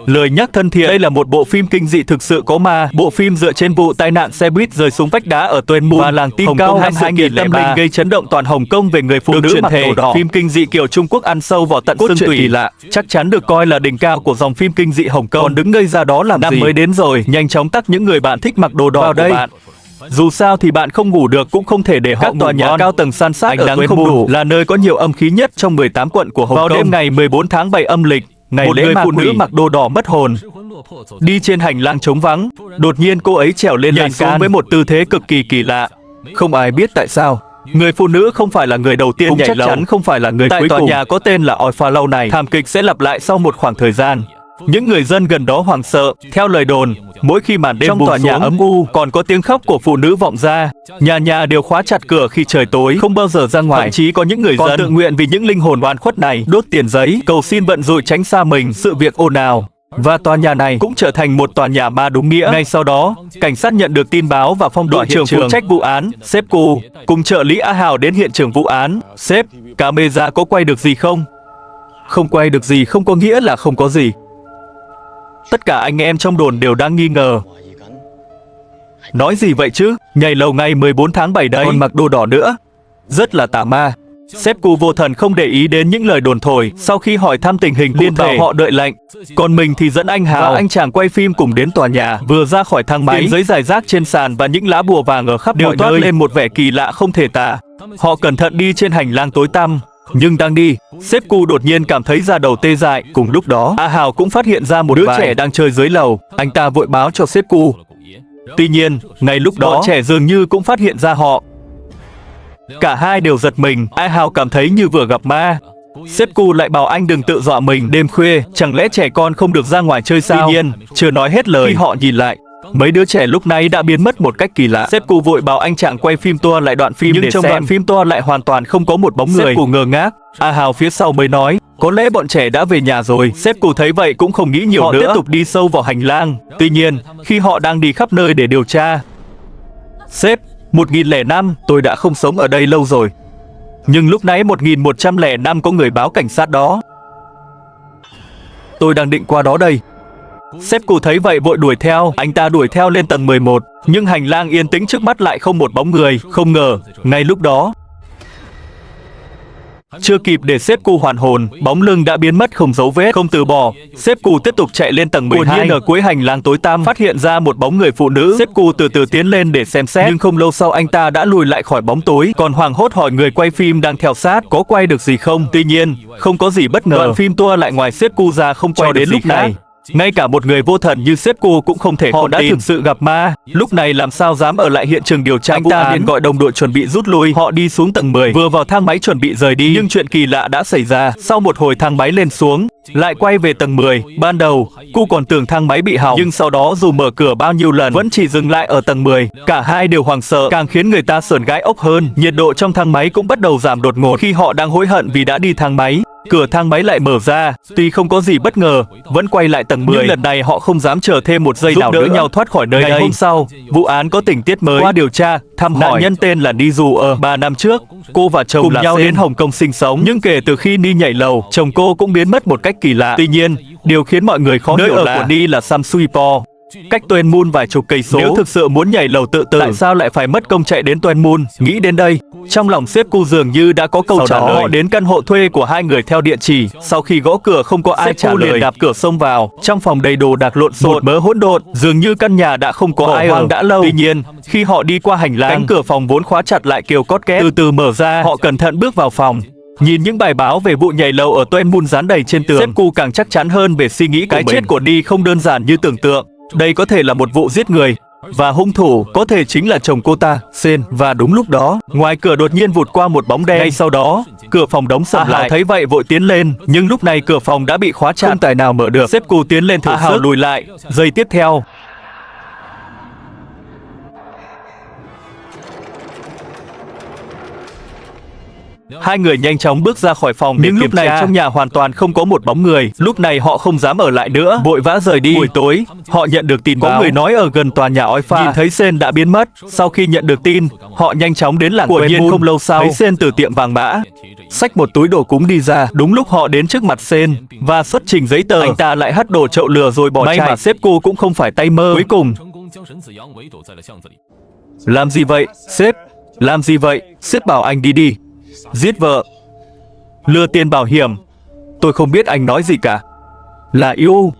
Lời nhắc thân thiện, đây là một bộ phim kinh dị thực sự có ma. Bộ phim dựa trên vụ tai nạn xe buýt rơi xuống vách đá ở Tuyên Moon và làng Tin Cao năm 2003 gây chấn động toàn Hồng Kông về người phụ nữ mặc đồ đỏ. Phim kinh dị kiểu Trung Quốc ăn sâu vào tận xương tủy kỳ lạ, chắc chắn được coi là đỉnh cao của dòng phim kinh dị Hồng Kông. Còn đứng ngây ra đó làm gì? Năm mới đến rồi, nhanh chóng tắt những người bạn thích mặc đồ đỏ vào đây. Dù sao thì bạn không ngủ được cũng không thể để họ. Các tòa nhà cao tầng san sát ở Tuyên Moon là nơi có nhiều âm khí nhất trong 18 quận của Hồng Kông. Vào đêm ngày 14 tháng 7 âm lịch, một người phụ nữ mặc đồ đỏ mất hồn đi trên hành lang trống vắng. Đột nhiên cô ấy trèo lên lan can với một tư thế cực kỳ kỳ lạ. Không ai biết tại sao. Người phụ nữ không phải là người đầu tiên nhảy lầu, chắc chắn không phải là người cuối cùng. Tại tòa nhà có tên là Orpha lâu này, thảm kịch sẽ lặp lại sau một khoảng thời gian. Những người dân gần đó hoảng sợ. Theo lời đồn, mỗi khi màn đêm trong tòa nhà âm u, còn có tiếng khóc của phụ nữ vọng ra. Nhà nhà đều khóa chặt cửa khi trời tối, không bao giờ ra ngoài. Thậm chí có những người dân tự nguyện vì những linh hồn oan khuất này đốt tiền giấy, cầu xin vận rủi tránh xa mình sự việc ồn ào. Và tòa nhà này cũng trở thành một tòa nhà ma đúng nghĩa. Ngay sau đó, cảnh sát nhận được tin báo và phong tỏa hiện trường phụ trách vụ án. Sếp Cu cùng trợ lý A Hào đến hiện trường vụ án. Sếp, camera có quay được gì không? Không quay được gì không có nghĩa là không có gì. Tất cả anh em trong đồn đều đang nghi ngờ. Nói gì vậy chứ? Nhảy lầu ngày 14 tháng 7 đấy, còn mặc đồ đỏ nữa. Rất là tà ma. Sếp Cu vô thần không để ý đến những lời đồn thổi. Sau khi hỏi thăm tình hình liên bảo họ đợi lệnh. Còn mình thì dẫn anh Hào và anh chàng quay phim cùng đến tòa nhà. Vừa ra khỏi thang máy, giấy rải rác trên sàn và những lá bùa vàng ở khắp đều toát lên một vẻ kỳ lạ không thể tả. Họ cẩn thận đi trên hành lang tối tăm. Nhưng đang đi, sếp Cu đột nhiên cảm thấy da đầu tê dại. Cùng lúc đó, A Hào cũng phát hiện ra một đứa trẻ đang chơi dưới lầu. Anh ta vội báo cho sếp Cu. Tuy nhiên, ngay lúc đó, trẻ dường như cũng phát hiện ra họ. Cả hai đều giật mình. A Hào cảm thấy như vừa gặp ma. Sếp Cu lại bảo anh đừng tự dọa mình. Đêm khuya, chẳng lẽ trẻ con không được ra ngoài chơi sao? Tuy nhiên, chưa nói hết lời, khi họ nhìn lại, mấy đứa trẻ lúc này đã biến mất một cách kỳ lạ. Sếp Cu vội bảo anh chàng quay phim tua lại đoạn phim nhưng trong đoạn phim tua lại hoàn toàn không có một bóng người. Sếp Cu ngơ ngác. A Hào phía sau mới nói, có lẽ bọn trẻ đã về nhà rồi. Sếp Cu thấy vậy cũng không nghĩ nhiều nữa. Họ tiếp tục đi sâu vào hành lang. Tuy nhiên, khi họ đang đi khắp nơi để điều tra, sếp, 1005, tôi đã không sống ở đây lâu rồi. Nhưng lúc nãy 1105 có người báo cảnh sát đó. Tôi đang định qua đó đây. Sếp Cu thấy vậy vội đuổi theo. Anh ta đuổi theo lên tầng 11. Nhưng hành lang yên tĩnh trước mắt lại không một bóng người. Không ngờ, ngay lúc đó, chưa kịp để sếp Cu hoàn hồn, bóng lưng đã biến mất không dấu vết. Không từ bỏ, sếp Cu tiếp tục chạy lên tầng 12. Đột nhiên ở cuối hành lang tối tăm phát hiện ra một bóng người phụ nữ. Sếp Cu từ từ tiến lên để xem xét, nhưng không lâu sau anh ta đã lùi lại khỏi bóng tối. Còn hoảng hốt hỏi người quay phim đang theo sát có quay được gì không. Tuy nhiên, không có gì bất ngờ. Đoạn phim tua lại ngoài sếp Cu ra không quay đến lúc này. Ngay cả một người vô thần như sếp Cu cũng không thể. Họ đã thực sự gặp ma. Lúc này làm sao dám ở lại hiện trường điều tra vụ án. Anh ta liền gọi đồng đội chuẩn bị rút lui. Họ đi xuống tầng 10, vừa vào thang máy chuẩn bị rời đi, nhưng chuyện kỳ lạ đã xảy ra. Sau một hồi thang máy lên xuống, lại quay về tầng 10. Ban đầu, Cu còn tưởng thang máy bị hỏng, nhưng sau đó dù mở cửa bao nhiêu lần vẫn chỉ dừng lại ở tầng 10. Cả hai đều hoảng sợ, càng khiến người ta sởn gai ốc hơn. Nhiệt độ trong thang máy cũng bắt đầu giảm đột ngột. Khi họ đang hối hận vì đã đi thang máy, cửa thang máy lại mở ra. Tuy không có gì bất ngờ, vẫn quay lại tầng 10. Nhưng lần này họ không dám chờ thêm một giây nào nữa nhau thoát khỏi nơi đây. Ngày hôm sau, vụ án có tình tiết mới. Qua điều tra, thăm hỏi, nạn nhân tên là Ni Du. 3 năm trước, cô và chồng cùng nhau đến Hồng Kông sinh sống. Nhưng kể từ khi Ni nhảy lầu, chồng cô cũng biến mất một cách kỳ lạ. Tuy nhiên, điều khiến mọi người khó hiểu là của Ni là Sam Sui Po, cách Tuyên Moon vài chục cây số. Nếu thực sự muốn nhảy lầu tự tử, tại sao lại phải mất công chạy đến Tuyên Moon? Nghĩ đến đây, trong lòng sếp Cu dường như đã có câu trả lời. Họ đến căn hộ thuê của hai người theo địa chỉ. Sau khi gõ cửa không có ai trả lời, liền đạp cửa xông vào. Trong phòng đầy đồ đạc lộn xộn, một mớ hỗn độn, dường như căn nhà đã không có ai ở đã lâu. Tuy nhiên, khi họ đi qua hành lang, cánh cửa phòng vốn khóa chặt lại kêu cót két từ từ mở ra. Họ cẩn thận bước vào phòng. Nhìn những bài báo về vụ nhảy lầu ở Tuyên Moon dán đầy trên tường, sếp Cu càng chắc chắn hơn về suy nghĩ của mình. Cái chết của Ni không đơn giản như tưởng tượng. Đây có thể là một vụ giết người, và hung thủ có thể chính là chồng cô ta, Sen. Và đúng lúc đó, ngoài cửa đột nhiên vụt qua một bóng đen. Ngay sau đó, cửa phòng đóng sầm lại. Thấy vậy vội tiến lên, nhưng lúc này cửa phòng đã bị khóa chặt, không tài nào mở được. Sếp Cu tiến lên thử sức, lùi lại. Giây tiếp theo, Hai người nhanh chóng bước ra khỏi phòng. Nhưng lúc này trong nhà hoàn toàn không có một bóng người. Lúc này họ không dám ở lại nữa, vội vã rời đi. Buổi tối, họ nhận được tin báo. Có người nói ở gần tòa nhà Oi Pha nhìn thấy Sen đã biến mất. Sau khi nhận được tin, họ nhanh chóng đến làng Quả Nhiên. Không lâu sau, thấy Sen từ tiệm vàng mã xách một túi đồ cúng đi ra. Đúng lúc họ đến trước mặt Sen và xuất trình giấy tờ, anh ta lại hất đổ chậu lửa rồi bỏ chạy. May mà sếp cô cũng không phải tay mơ. Cuối cùng, làm gì vậy, sếp? Làm gì vậy? Sếp bảo anh đi đi. Giết vợ, lừa tiền bảo hiểm. Tôi không biết anh nói gì cả. Là yêu.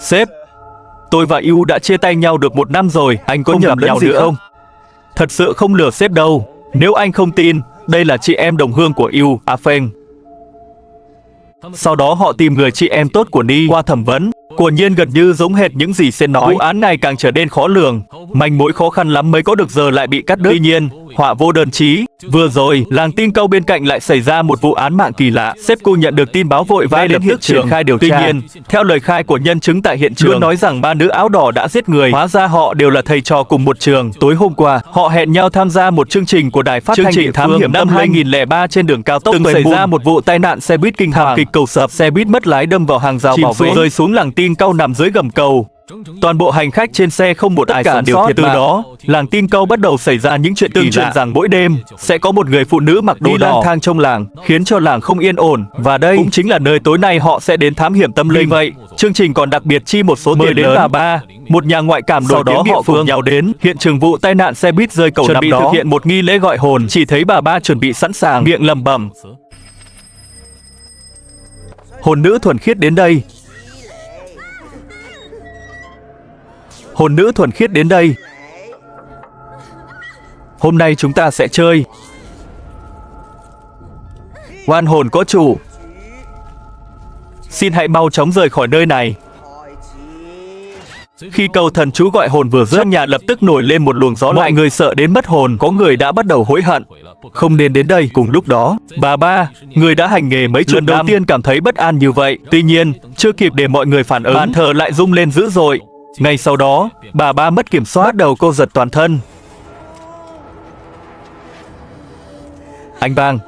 Sếp, tôi và yêu đã chia tay nhau được 1 năm rồi. Anh có nhầm lẫn gì không? Thật sự không lừa sếp đâu. Nếu anh không tin, đây là chị em đồng hương của yêu, A Pheng. Sau đó họ tìm người chị em tốt của Ni qua thẩm vấn. Quả nhiên gần như giống hệt những gì Sen nói. Vụ án này càng trở nên khó lường. Manh mối khó khăn lắm mới có được, giờ lại bị cắt đứt. Tuy nhiên, họa vô đơn chí. Vừa rồi, làng Tin Câu bên cạnh lại xảy ra một vụ án mạng kỳ lạ. Sếp cô nhận được tin báo vội vã đến hiện trường khai điều tra. Tuy nhiên, theo lời khai của nhân chứng tại hiện trường, nói rằng 3 nữ áo đỏ đã giết người. Hóa ra họ đều là thầy trò cùng một trường. Tối hôm qua, họ hẹn nhau tham gia một chương trình của đài phát thanh địa thám hiểm. Năm 2003 trên đường cao tốc từng xảy ra một vụ tai nạn xe buýt kinh hoàng. Kịch cầu sập, xe buýt mất lái đâm vào hàng rào bảo vệ, rơi xuống làng Tin Câu nằm dưới gầm cầu. Toàn bộ hành khách trên xe không một ai sống sót. Từ đó, làng Tin Câu bắt đầu xảy ra những chuyện tương truyền rằng mỗi đêm sẽ có một người phụ nữ mặc đồ đỏ lang thang trong làng, khiến cho làng không yên ổn. Và đây cũng chính là nơi tối nay họ sẽ đến thám hiểm tâm linh. Vậy, chương trình còn đặc biệt chi một số tiền đến bà ba, một nhà ngoại cảm nổi tiếng địa phương, cùng nhau đến hiện trường vụ tai nạn xe buýt rơi cầu năm đó, thực hiện một nghi lễ gọi hồn. Chỉ thấy bà ba chuẩn bị sẵn sàng, miệng lẩm bẩm: hồn nữ thuần khiết đến đây. Hồn nữ thuần khiết đến đây. Hôm nay chúng ta sẽ chơi. Oan hồn có chủ. Xin hãy mau chóng rời khỏi nơi này. Khi câu thần chú gọi hồn vừa dứt, trong nhà lập tức nổi lên một luồng gió lạnh. Mọi người sợ đến mất hồn, có người đã bắt đầu hối hận không nên đến đây. Cùng lúc đó, bà ba, người đã hành nghề mấy chục năm, đầu tiên cảm thấy bất an như vậy. Tuy nhiên, chưa kịp để mọi người phản ứng, bàn thờ lại rung lên dữ dội. Ngay sau đó, bà ba mất kiểm soát, bắt đầu cô giật toàn thân. Anh Bang,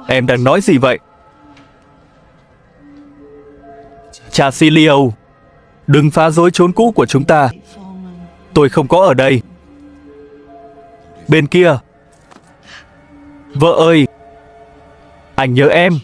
em đang nói gì vậy? Cha Silio, đừng phá rối chốn cũ của chúng ta. Tôi không có ở đây. Bên kia. Vợ ơi, anh nhớ em.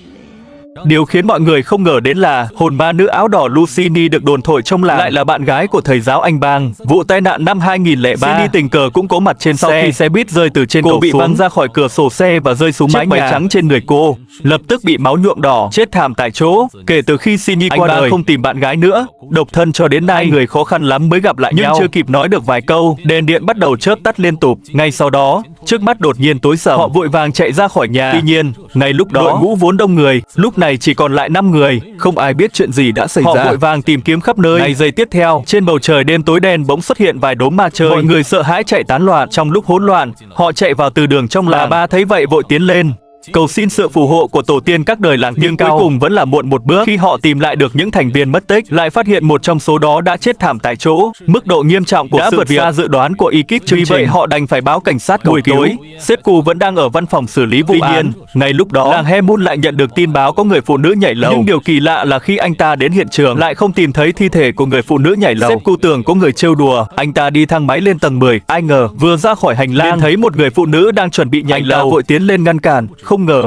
Điều khiến mọi người không ngờ đến là hồn ma nữ áo đỏ Lucini được đồn thổi trong làng lại là bạn gái của thầy giáo anh Bang. Vụ tai nạn năm 2003, Cindy tình cờ cũng có mặt trên xe. Sau khi xe buýt rơi từ trên cầu xuống, bị văng ra khỏi cửa sổ xe và rơi xuống mái nhà trắng trên người cô, lập tức bị máu nhuộm đỏ, chết thảm tại chỗ. Kể từ khi Cindy qua đời, không tìm bạn gái nữa, độc thân cho đến nay. Người khó khăn lắm mới gặp lại nhau. Nhưng chưa kịp nói được vài câu, đèn điện bắt đầu chớp tắt liên tục. Ngay sau đó, trước mắt đột nhiên tối sầm. Họ vội vàng chạy ra khỏi nhà. Tuy nhiên, ngay lúc đó, đội ngũ vốn đông người, lúc này chỉ còn lại 5 người, không ai biết chuyện gì đã xảy ra. Họ vội vàng tìm kiếm khắp nơi. Ngay giây tiếp theo, trên bầu trời đêm tối đen bỗng xuất hiện vài đốm ma chơi. Mọi người sợ hãi chạy tán loạn. Trong lúc hỗn loạn, họ chạy vào từ đường trong làng. Bà ba thấy vậy vội tiến lên, cầu xin sự phù hộ của tổ tiên các đời làng. Nhưng cuối cùng vẫn là muộn một bước. Khi họ tìm lại được những thành viên mất tích, lại phát hiện một trong số đó đã chết thảm tại chỗ. Mức độ nghiêm trọng của sự việc đã vượt xa dự đoán của ekip chương trình. Vì vậy họ đành phải báo cảnh sát cầu cứu. Buổi tối, sếp Cù vẫn đang ở văn phòng xử lý vụ án. Tuy nhiên, ngay lúc đó, làng Hemun lại nhận được tin báo có người phụ nữ nhảy lầu. Nhưng điều kỳ lạ là khi anh ta đến hiện trường, lại không tìm thấy thi thể của người phụ nữ nhảy lầu. Sếp Cù tưởng có người trêu đùa, anh ta đi thang máy lên tầng 10. Ai ngờ, vừa ra khỏi hành lang, thấy một người phụ nữ đang chuẩn bị nhảy lầu, vội tiến lên ngăn cản. Không ngờ,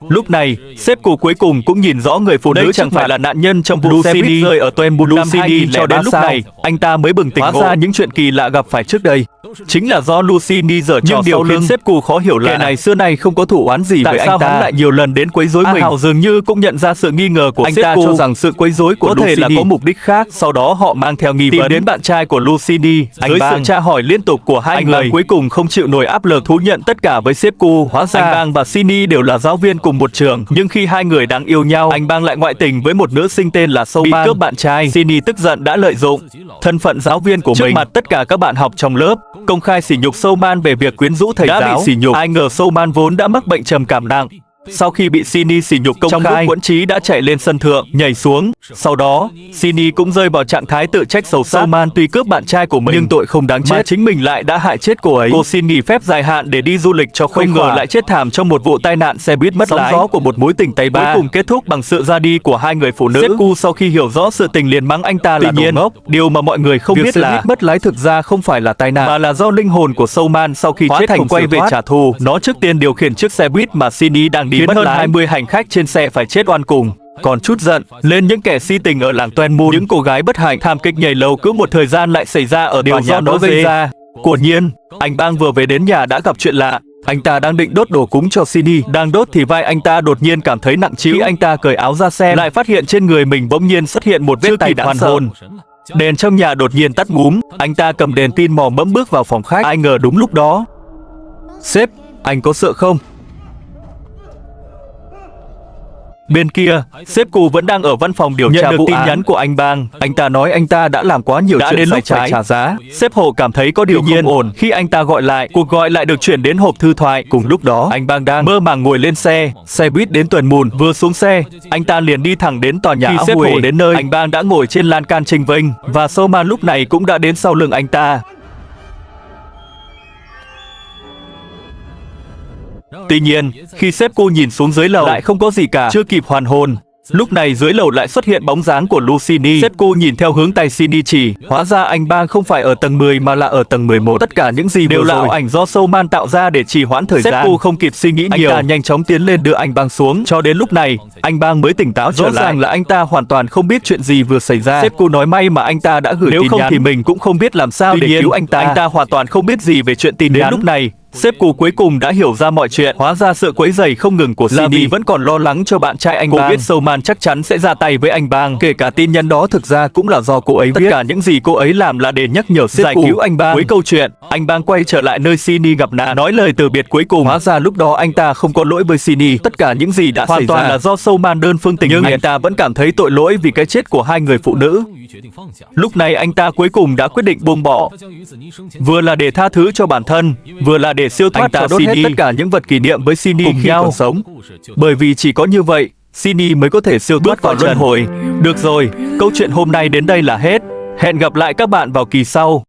lúc này, sếp Cù cuối cùng cũng nhìn rõ người phụ nữ chẳng phải là nạn nhân trong vụ xe buýt rơi ở Toenbun năm 2003. Cho đến lúc này, anh ta mới bừng tỉnh. Hóa ra những chuyện kỳ lạ gặp phải trước đây chính là do Lucini giở trò sau lưng. Khiến sếp Cù khó hiểu là kẻ này xưa nay không có thủ oán gì với anh ta, hắn lại nhiều lần đến quấy rối mình. Hào dường như cũng nhận ra sự nghi ngờ của sếp Cù, cho rằng sự quấy rối của có thể là có mục đích khác. Sau đó họ mang theo nghi vấn đến bạn trai của Lucini. Dưới sự tra hỏi liên tục của hai người, cuối cùng không chịu nổi áp lực, thú nhận tất cả với sếp Cù. Hóa ra anh Bang và Cindy đều là giáo viên cùng một trường, nhưng khi hai người đang yêu nhau, anh Bang lại ngoại tình với một nữ sinh tên là Souman. Bị cướp bạn trai, Cindy tức giận đã lợi dụng thân phận giáo viên của mình trước mặt tất cả các bạn học trong lớp, công khai sỉ nhục Souman về việc quyến rũ thầy giáo. Bị sỉ nhục, ai ngờ Souman vốn đã mắc bệnh trầm cảm nặng, Sau khi bị Shinny sỉ nhục công khai, trong lúc quẫn trí đã chạy lên sân thượng, nhảy xuống. Sau đó, Shinny cũng rơi vào trạng thái tự trách sâu sắc. Soman tuy cướp bạn trai của mình nhưng tội không đáng chết, mà chính mình lại đã hại chết cô ấy. Cô xin nghỉ phép dài hạn để đi du lịch cho không ngờ lại chết thảm trong một vụ tai nạn xe buýt mất lái. Sóng gió của một mối tình tay ba cuối cùng kết thúc bằng sự ra đi của hai người phụ nữ. Sepku sau khi hiểu rõ sự tình liền mắng anh ta là đồ ngốc. Điều mà mọi người không biết là mất lái thực ra không phải là tai nạn mà là do linh hồn của Soman sau khi chết thành quay về trả thù. Nó trước tiên điều khiển chiếc xe buýt mà Shinny đang đi mất lái. 20 hành khách trên xe phải chết oan cùng. Còn chút giận lên những kẻ si tình ở làng Toenmoon, những cô gái bất hạnh. Thảm kịch nhảy lầu cứ một thời gian lại xảy ra ở tòa nhà nó gây ra. Quả nhiên, anh Bang vừa về đến nhà đã gặp chuyện lạ. Anh ta đang định đốt đồ cúng cho Shinny, đang đốt thì vai anh ta đột nhiên cảm thấy nặng trĩu. Khi anh ta cởi áo ra xem, lại phát hiện trên người mình bỗng nhiên xuất hiện một vết tay hoàn hồn. Đèn trong nhà đột nhiên tắt ngúm. Anh ta cầm đèn pin mò mẫm bước vào phòng khách. Ai ngờ đúng lúc đó, sếp, anh có sợ không? Bên kia, sếp Cù vẫn đang ở văn phòng điều tra vụ án. Nhận được tin nhắn của anh Bang, anh ta nói anh ta đã làm quá nhiều chuyện đến lúc phải trả giá. Sếp Hồ cảm thấy có điều không ổn khi anh ta gọi lại. Cuộc gọi lại được chuyển đến hộp thư thoại. Cùng lúc đó, anh Bang đang mơ màng ngồi lên xe buýt đến Toenmoon. Vừa xuống xe, anh ta liền đi thẳng đến tòa nhà. Khi sếp Hồ đến nơi, anh Bang đã ngồi trên lan can chênh vênh và Soman lúc này cũng đã đến sau lưng anh ta. Tuy nhiên, khi sếp cô nhìn xuống dưới lầu lại không có gì cả, chưa kịp hoàn hồn. Lúc này dưới lầu lại xuất hiện bóng dáng của Lucini. Sếp cô nhìn theo hướng tay Shinny chỉ, hóa ra anh Bang không phải ở tầng 10 mà là ở tầng 11. Tất cả những gì đều là ảo ảnh do Soman tạo ra để trì hoãn thời gian. Sếp cô không kịp suy nghĩ nhiều, anh ta nhanh chóng tiến lên đưa anh Bang xuống. Cho đến lúc này, anh Bang mới tỉnh táo trở lại. Rõ ràng là anh ta hoàn toàn không biết chuyện gì vừa xảy ra. Sếp cô nói may mà anh ta đã gửi tin nhắn, nếu không thì mình cũng không biết làm sao để cứu anh ta. Anh ta hoàn toàn không biết gì về chuyện tin nhắn. Đến lúc này, sếp Cù cuối cùng đã hiểu ra mọi chuyện. Hóa ra sự quấy rầy không ngừng của Shinny vẫn còn lo lắng cho bạn trai anh Bang. Cô biết Soman chắc chắn sẽ ra tay với anh Bang. Kể cả tin nhắn đó thực ra cũng là do cô ấy viết. Tất cả những gì cô ấy làm là để nhắc nhở sếp giải cứu anh Bang. Cuối câu chuyện, anh Bang quay trở lại nơi Shinny gặp nạn, nói lời từ biệt cuối cùng. Hóa ra lúc đó anh ta không có lỗi với Shinny. Tất cả những gì đã xảy ra là do Soman đơn phương tình nguyện. Anh ta vẫn cảm thấy tội lỗi vì cái chết của hai người phụ nữ. Lúc này anh ta cuối cùng đã quyết định buông bỏ, vừa là để tha thứ cho bản thân, vừa là để siêu thoát cho Shinny. Hết tất cả những vật kỷ niệm với Shinny cùng khi còn sống, bởi vì chỉ có như vậy Shinny mới có thể siêu thoát vào luân hồi. Được rồi, câu chuyện hôm nay đến đây là hết. Hẹn gặp lại các bạn vào kỳ sau.